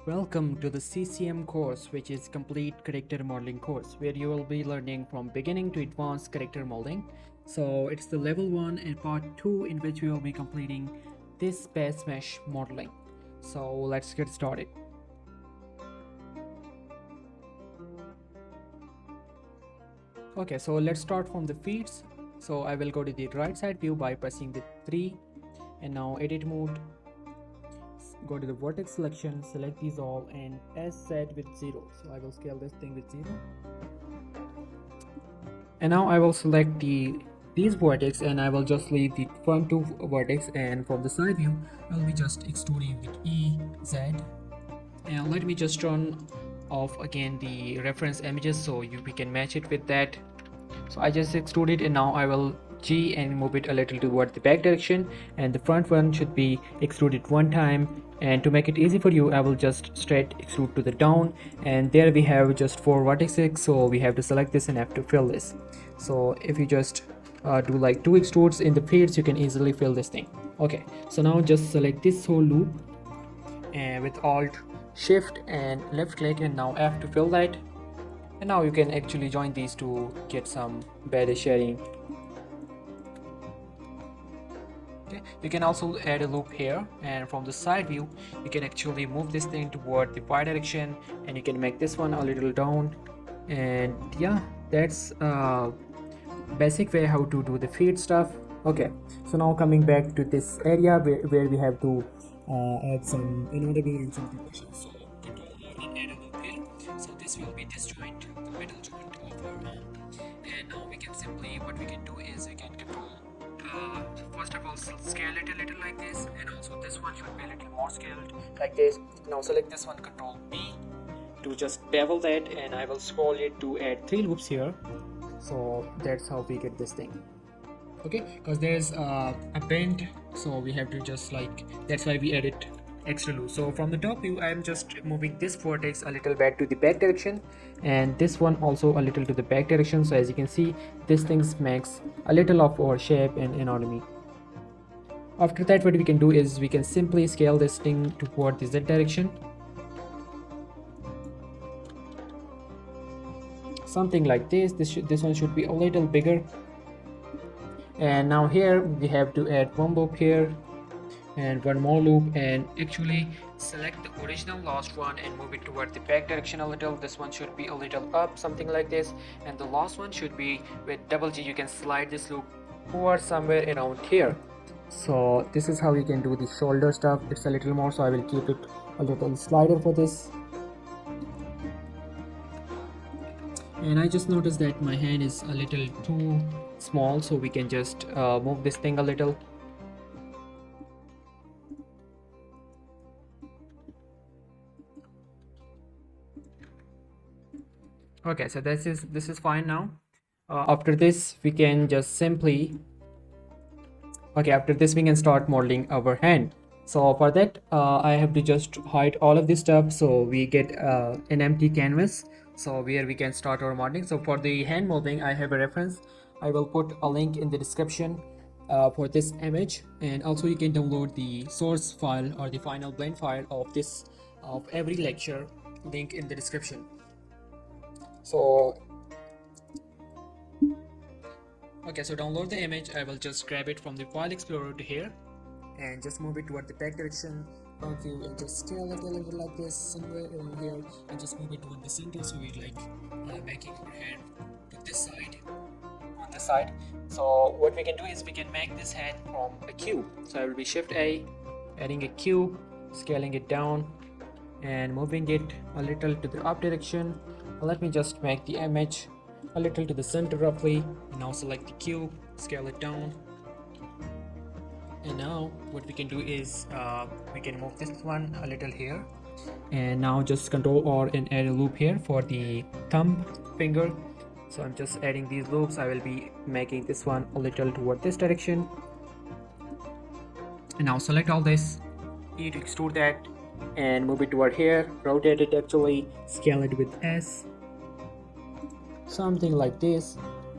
Welcome to the CCM course, which is complete character modeling course, where you will be learning from beginning to advanced character modeling. So it's the level 1 and part 2 in which we will be completing this space mesh modeling. So let's get started. Okay, so let's start from the feeds. So I will go to the right side view by pressing the 3 and now edit mode. Go to the vertex selection, select these all and as set with 0. So I will scale this thing with 0. And now I will select these vertex and I will just leave the front two vertex, and from the side view I'll be just extruding with EZ. And let me just turn off again the reference images so we can match it with that. So I just extrude it and now I will G and move it a little toward the back direction, and the front one should be extruded one time. And to make it easy for you, I will just straight extrude to the down, and there we have just 4 vertices, so we have to select this and have to fill this. So if you just do like 2 extrudes in the feeds, you can easily fill this thing. Okay, so now just select this whole loop and with alt shift and left click and now F to fill that. And now you can actually join these to get some better sharing. Okay, you can also add a loop here, and from the side view you can actually move this thing toward the y direction, and you can make this one a little down. And yeah, that's basic way how to do the feed stuff. Okay, so now coming back to this area where we have to add some anatomy and some proportions. So control R and add a loop here. So this will be this joint, the middle joint of our arm. And now we can simply, what we can do is we can control first of all scale it a little like this, and also this one should be a little more scaled like this. Now select this one, control B to just bevel that, and I will scroll it to add 3 loops here. So that's how we get this thing. Okay, because there's a bend, so we have to just like, that's why we added extra loop. So from the top view I'm just moving this vertex a little back to the back direction, and this one also a little to the back direction. So as you can see, this thing makes a little of our shape and anatomy. After that, what we can do is we can simply scale this thing toward the Z direction, something like this. This one should be a little bigger. And now here we have to add one loop here and one more loop, and actually select the original last one and move it toward the back direction a little. This one should be a little up, something like this, and the last one should be with double G. You can slide this loop over somewhere around here. So this is how you can do the shoulder stuff. It's a little more, so I will keep it a little slider for this. And I just noticed that my hand is a little too small, so we can just move this thing a little. Okay, so this is fine now. After this we can just simply, okay, after this we can start modeling our hand. So for that I have to just hide all of this stuff, so we get an empty canvas, so where we can start our modeling. So for the hand modeling I have a reference. I will put a link in the description for this image, and also you can download the source file or the final blend file of this, of every lecture, link in the description. So okay, so download the image. I will just grab it from the file explorer to here and just move it toward the back direction, front view, and just scale it a little like this, somewhere around here, and just move it toward the center, so we like making our hand to this side, on this side. So what we can do is we can make this hand from a cube. So I will be shift A, adding a cube, scaling it down and moving it a little to the up direction. Let me just make the image a little to the center roughly. Now select the cube, scale it down, and now what we can do is we can move this one a little here, and now just control R and add a loop here for the thumb finger. So I'm just adding these loops. I will be making this one a little toward this direction, and now select all this, E to extrude that and move it toward here, rotate it actually, scale it with S, something like this,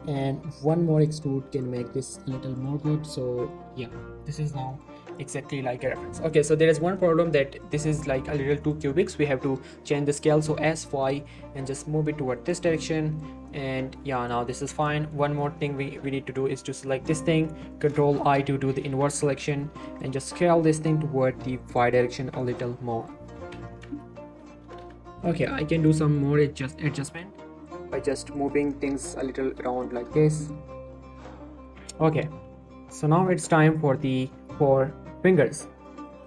and one more extrude can make this a little more good. So yeah, this is now exactly like a reference. Okay, so there is one problem that this is like a little too cubic, so we have to change the scale, so sy and just move it toward this direction. And yeah, now this is fine. One more thing we need to do is to select this thing, control I to do the inverse selection, and just scale this thing toward the y direction a little more. Okay, I can do some more adjustment by just moving things a little around like this. Okay, so now it's time for the 4 fingers.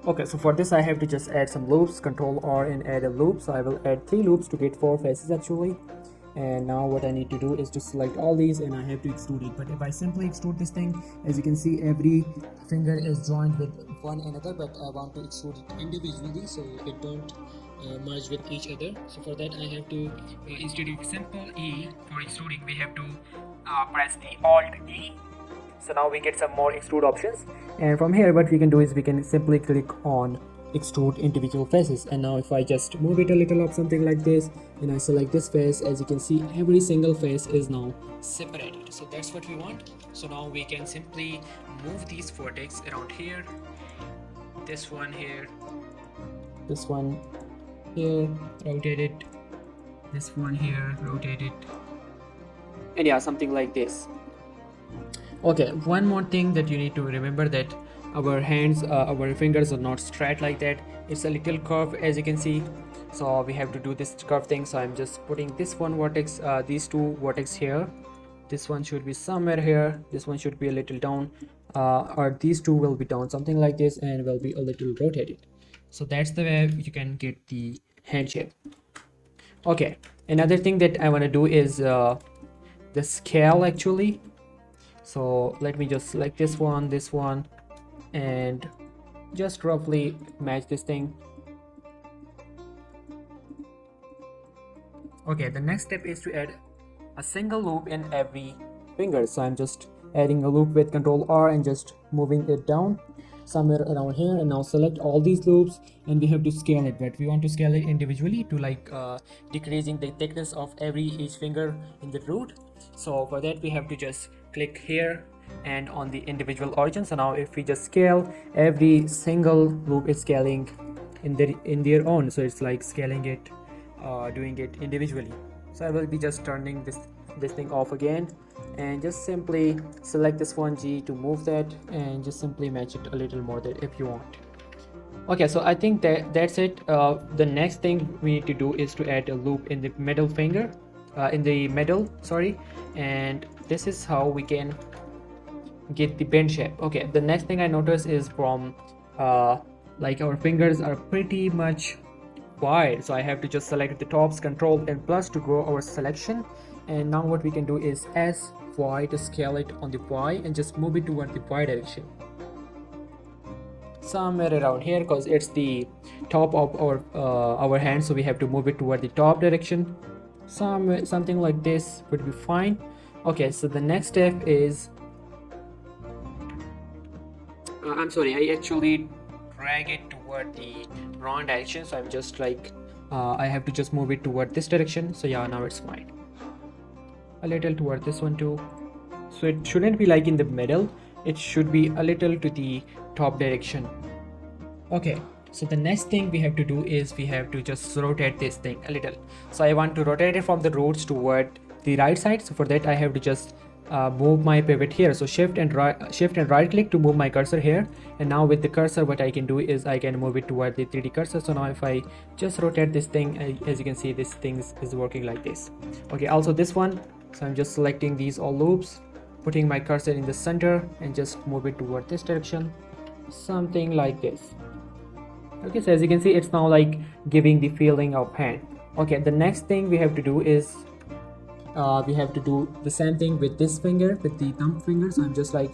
Okay, so for this I have to just add some loops, control R and add a loop. So I will add 3 loops to get 4 faces actually. And now what I need to do is to select all these and I have to extrude it. But if I simply extrude this thing, as you can see, every finger is joined with one another, but I want to extrude it individually so it don't merge with each other. So for that I have to, instead of simple E for extruding, we have to press the Alt E. So now we get some more extrude options, and from here what we can do is we can simply click on extrude individual faces. And now if I just move it a little up, something like this, and I select this face, as you can see every single face is now separated. So that's what we want. So now we can simply move these vertex around here, this one here, this one here, rotate it, this one here, rotate it, and yeah, something like this. Okay, one more thing that you need to remember, that our hands, our fingers are not straight like that. It's a little curve, as you can see. So we have to do this curve thing. So I'm just putting this one vertex, these 2 vertex here. This one should be somewhere here. This one should be a little down, or these 2 will be down, something like this, and will be a little rotated. So that's the way you can get the hand shape. Okay, another thing that I want to do is the scale actually. So let me just select this one, and just roughly match this thing. Okay, the next step is to add a single loop in every finger. So I'm just adding a loop with control R and just moving it down somewhere around here, and now select all these loops, and we have to scale it, but we want to scale it individually to like decreasing the thickness of each finger in the root. So for that we have to just click here and on the individual origin. So now if we just scale, every single loop is scaling in their own, so it's like scaling it, doing it individually. So I will be just turning this thing off again, and just simply select this one G to move that, and just simply match it a little more there if you want. Okay, so I think that's it. The next thing we need to do is to add a loop in the middle finger, in the middle, sorry, and this is how we can get the bend shape. Okay, the next thing I notice is from like our fingers are pretty much wide, so I have to just select the tops, control and plus to grow our selection. And now what we can do is SY to scale it on the Y and just move it toward the Y direction, somewhere around here, because it's the top of our hand, so we have to move it toward the top direction. Something like this would be fine. Okay, so the next step is I'm sorry, I actually drag it toward the wrong direction, so I'm just like I have to just move it toward this direction. So yeah, now it's fine. A little toward this one too, so it shouldn't be like in the middle, it should be a little to the top direction. Okay, so the next thing we have to do is we have to just rotate this thing a little. So I want to rotate it from the roots toward the right side. So for that I have to just move my pivot here. So shift and right click to move my cursor here, and now with the cursor what I can do is I can move it toward the 3D cursor. So now if I just rotate this thing, as you can see, this thing is working like this. Okay, also this one, so I'm just selecting these all loops, putting my cursor in the center and just move it toward this direction, something like this. Okay, so as you can see, it's now like giving the feeling of hand. Okay, the next thing we have to do is we have to do the same thing with this finger, with the thumb finger. So I'm just like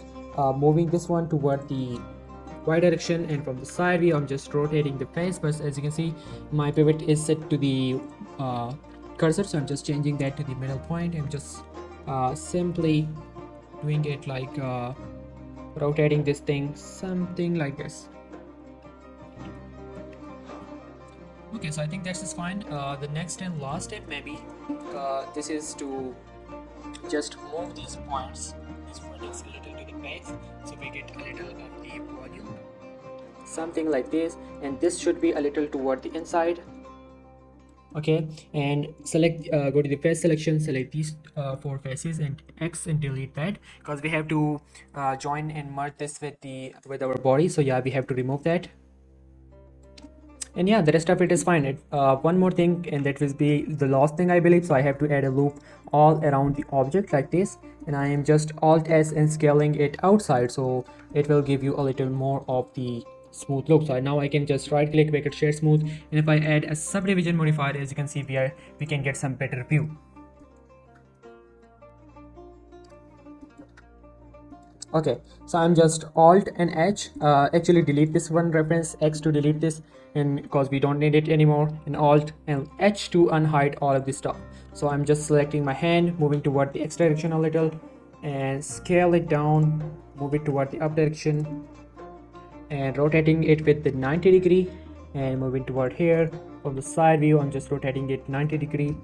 moving this one toward the Y direction, and from the side view I'm just rotating the face, but as you can see my pivot is set to the cursor, so I'm just changing that to the middle point and just simply doing it like rotating this thing, something like this. Okay, so I think that's just fine. The next and last step maybe this is to just move these points, these vertex a little to the base, so we get a little of the volume. something like this, and this should be a little toward the inside. Okay, and select go to the face selection, select these four faces and X and delete that, because we have to join and merge this with our body. So yeah, we have to remove that. And yeah, the rest of it is fine. One more thing, and that will be the last thing I believe. So I have to add a loop all around the object like this, and I am just Alt S and scaling it outside, so it will give you a little more of the smooth look. So now I can just right click, make it shade smooth, and if I add a subdivision modifier, as you can see, we can get some better view. Okay, so I'm just Alt and H, actually delete this one reference, X to delete this, and because we don't need it anymore, and Alt and H to unhide all of this stuff. So I'm just selecting my hand, moving toward the X direction a little, and scale it down, move it toward the up direction, and rotating it with the 90-degree, and moving toward here. From the side view, I'm just rotating it 90-degree,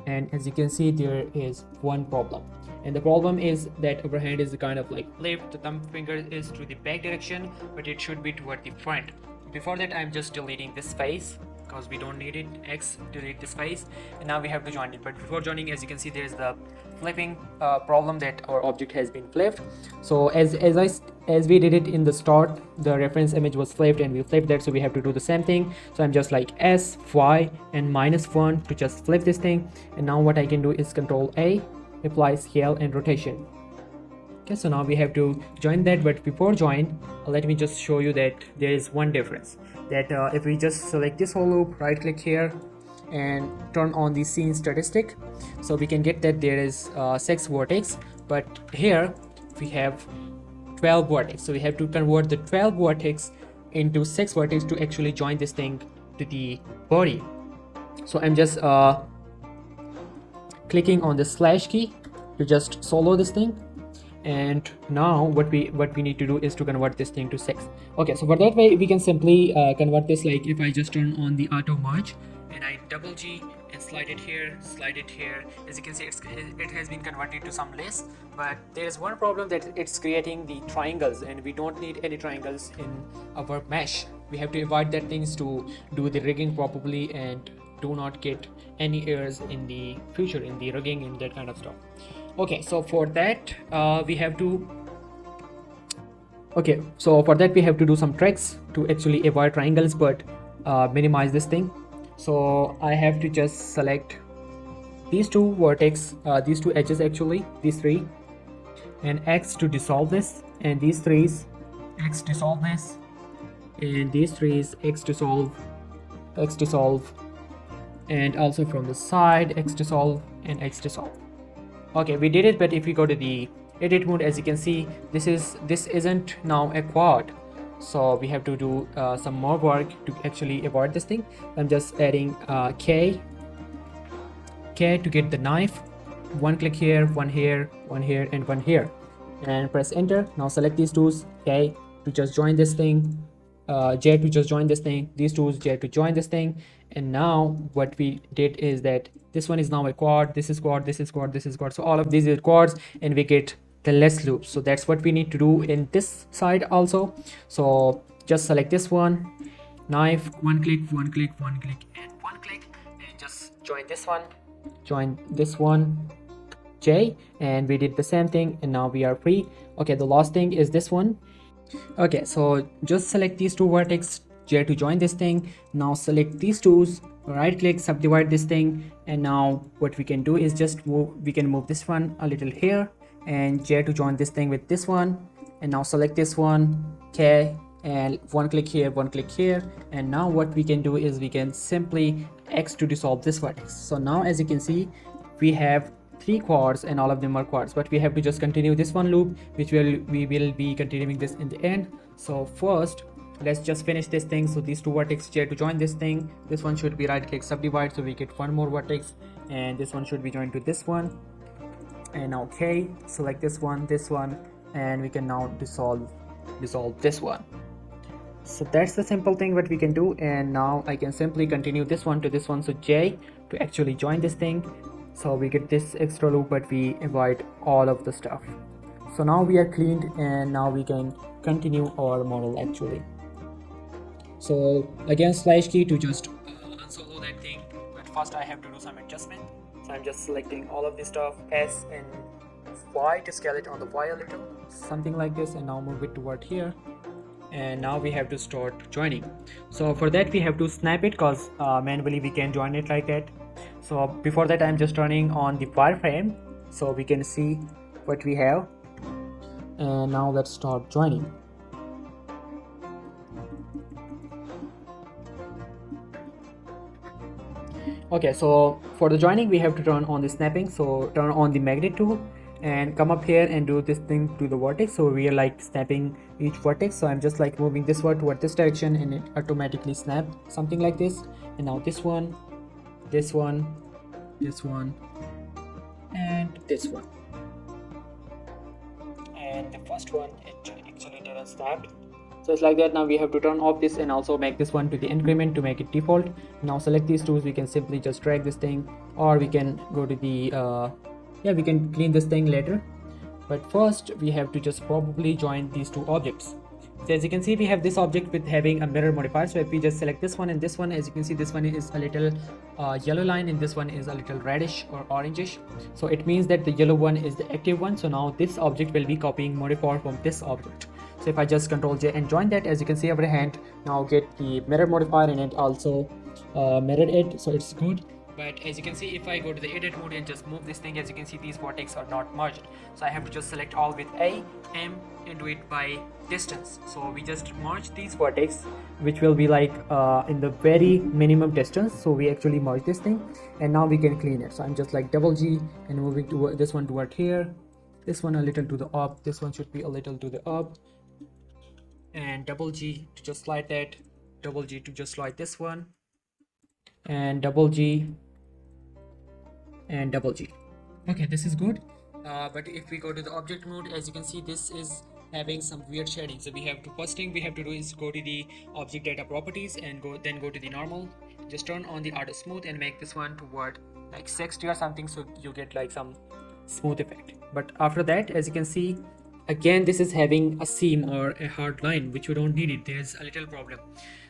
and as you can see, there is one problem, and the problem is that our hand is kind of like flipped. The thumb finger is to the back direction, but it should be toward the front. Before that, I'm just deleting this face because we don't need it. X, delete this face, and now we have to join it. But before joining, as you can see, there's the flipping problem, that our object has been flipped. So as we did it in the start, the reference image was flipped and we flipped that, so we have to do the same thing. So I'm just like S, Y and -1 to just flip this thing, and now what I can do is Control A, apply scale and rotation. Okay, so now we have to join that, but before join, let me just show you that there is one difference, that if we just select this whole loop, right click here and turn on the scene statistic, so we can get that there is 6 vertex, but here we have 12 vertex, so we have to convert the 12 vertex into 6 vertex to actually join this thing to the body. So I'm just clicking on the slash key to just solo this thing, and now what we need to do is to convert this thing to 6. Okay, so for that way we can simply convert this, like if I just turn on the auto merge and I double G and slide it here, as you can see, it has been converted to some list, but there is one problem, that it's creating the triangles, and we don't need any triangles in our mesh. We have to avoid that things to do the rigging properly and do not get any errors in the future in the rigging and that kind of stuff. Okay, so for that we have to do some tricks to actually avoid triangles but minimize this thing. So I have to just select these two vertex, these two edges, actually these three, and X to dissolve this, and these threes X dissolve this, and these threes X dissolve, and also from the side X dissolve and X dissolve. Okay, we did it, but if we go to the edit mode, as you can see, this isn't now a quad, so we have to do some more work to actually avoid this thing. I'm just adding K to get the knife, one click here, one here, one here, and one here, and press enter. Now select these tools, K to just join this thing, J to just join this thing, these tools, J to join this thing. And now what we did is that this one is now a quad, this is quad, this is quad, this is quad, so all of these are quads, and we get the less loops. So that's what we need to do in this side also. So just select this one, knife, one click, one click, one click, and one click, and just join this one, J, and we did the same thing, and now we are free. Okay, the last thing is this one. Okay, so just select these two vertex, J to join this thing. Now select these tools, right click, subdivide this thing, and now what we can do is just we can move this one a little here, and J to join this thing with this one, and now select this one, K, and one click here, one click here, and now what we can do is we can simply X to dissolve this vertex. So now as you can see, we have 3 quads and all of them are quads, but we have to just continue this one loop, which we will be continuing this in the end. So first let's just finish this thing. So these two vertex, J to join this thing, this one should be right click, subdivide, so we get one more vertex, and this one should be joined to this one, and now K, select this one, and we can now dissolve this one. So that's the simple thing what we can do, and now I can simply continue this one to this one, so J to actually join this thing, so we get this extra loop, but we avoid all of the stuff. So now we are cleaned, and now we can continue our model actually. So again slash key to just unsolo that thing, but first I have to do some adjustment. So I'm just selecting all of this stuff, S and Y to scale it on the Y a little, something like this, and now move it toward here. And now we have to start joining. So for that we have to snap it, because manually we can join it like that. So before that I'm just turning on the wireframe so we can see what we have. And now let's start joining. Okay, so for the joining we have to turn on the snapping. So turn on the magnet tool and come up here and do this thing to the vertex. So we are like snapping each vertex. So I'm just like moving this one toward this direction and it automatically snap something like this. And now this one, this one, this one, and this one. And the first one it actually didn't snap. So it's like that. Now we have to turn off this and also make this one to the increment to make it default. Now select these tools. We can simply just drag this thing, or we can go to the we can clean this thing later. But first we have to just probably join these two objects. So as you can see we have this object with having a mirror modifier. So if we just select this one and this one, as you can see this one is a little yellow line and this one is a little reddish or orangish. So it means that the yellow one is the active one. So now this object will be copying modifier from this object. So if I just Ctrl J and join that, as you can see our hand now get the mirror modifier and it also mirrored it, so it's good. But as you can see, if I go to the edit mode and just move this thing, as you can see these vertex are not merged. So I have to just select all with A, M and do it by distance. So we just merge these vertex, which will be like in the very minimum distance. So we actually merge this thing and now we can clean it. So I'm just like double G and moving to this one toward here, this one a little to the up, this one should be a little to the up, and double G to just slide that, double G to just slide this one, and double G and double G. Okay, this is good. But if we go to the object mode, as you can see this is having some weird shading. So we have to, first thing we have to do is go to the object data properties and go to the normal, just turn on the auto smooth and make this one toward like 60 or something, so you get like some smooth effect. But after that, as you can see, again this is having a seam or a hard line, which we don't need it. There's a little problem.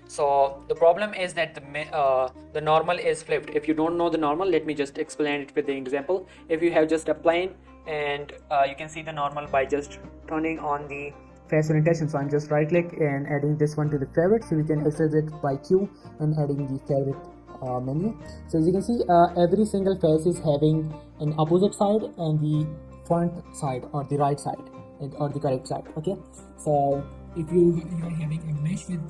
So the problem is that the normal is flipped. If you don't know the normal, let me just explain it with the example. If you have just a plane and you can see the normal by just turning on the face orientation. So I'm just right click and adding this one to the favorite, so we can access it by Q and adding the favorite menu. So as you can see, every single face is having an opposite side and the front side or the right side or the correct side. Okay, so if you're having a mesh with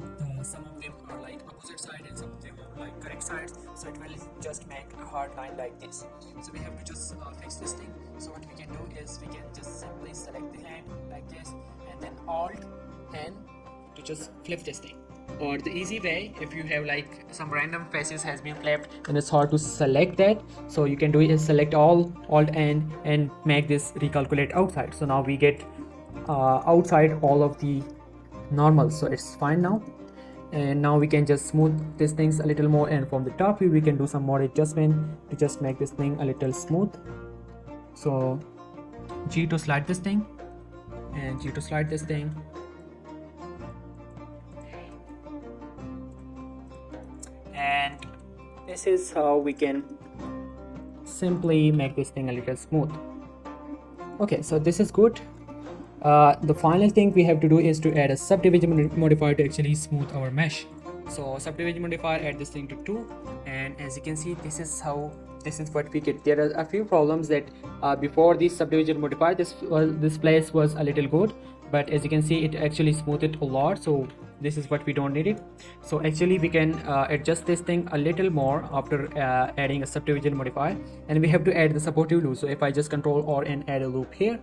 some of them are like opposite side and some of them are like correct sides, so it will just make a hard line like this. So we have to just fix this thing. So what we can do is we can just simply select the hand like this and then Alt N to just flip this thing. Or the easy way, if you have like some random faces has been flipped and it's hard to select that, so you can do is select all, Alt N and make this recalculate outside. So now we get outside all of the normal, so it's fine now. And now we can just smooth these things a little more, and from the top view we can do some more adjustment to just make this thing a little smooth. So G to slide this thing and G to slide this thing, and this is how we can simply make this thing a little smooth. Okay, so this is good. The final thing we have to do is to add a subdivision modifier to actually smooth our mesh. So subdivision modifier, add this thing to 2, and as you can see this is what we get. There are a few problems that before this subdivision modifier this place was a little good, but as you can see it actually smoothed it a lot. So this is what we don't need it. So actually we can adjust this thing a little more after adding a subdivision modifier, and we have to add the supportive loop. So if I just Control or and add a loop here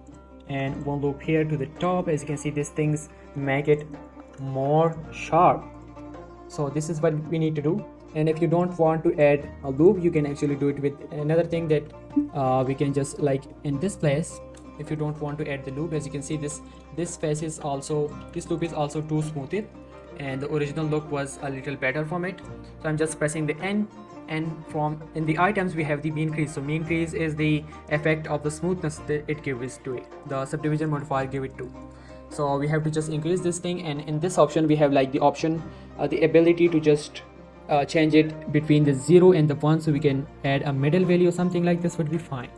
and one loop here to the top, as you can see these things make it more sharp. So this is what we need to do. And if you don't want to add a loop, you can actually do it with another thing that we can just like in this place. If you don't want to add the loop, as you can see this face is also, this loop is also too smoothed, and the original look was a little better from it. So I'm just pressing the N, and from in the items we have the mean crease. So mean crease is the effect of the smoothness that it gives to it, the subdivision modifier give it to. So we have to just increase this thing, and in this option we have like the option, the ability to just change it between the 0 and the 1, so we can add a middle value or something like this would be fine.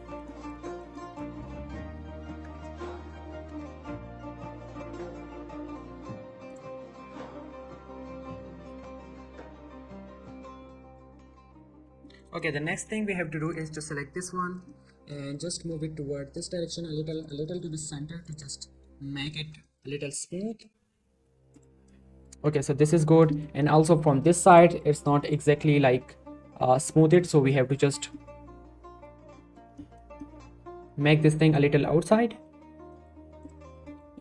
Okay, the next thing we have to do is to select this one and just move it toward this direction a little to the center to just make it a little smooth. Okay, so this is good, and also from this side it's not exactly like smoothed, so we have to just make this thing a little outside.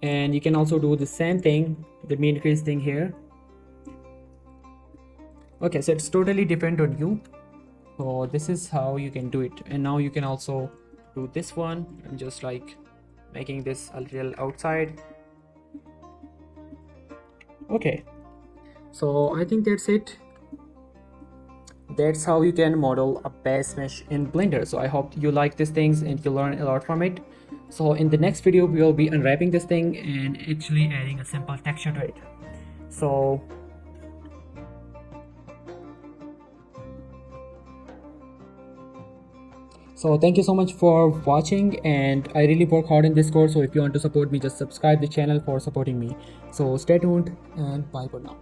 And you can also do the same thing, the mean increase thing here. Okay, so it's totally depend on you. So this is how you can do it. And now you can also do this one and just like making this a little outside. Okay, so I think that's it. That's how you can model a base mesh in Blender. So I hope you like these things and you learn a lot from it. So in the next video we will be unwrapping this thing and actually adding a simple texture to it. So thank you so much for watching, and I really work hard in this course, so if you want to support me, just subscribe the channel for supporting me. So stay tuned and bye for now.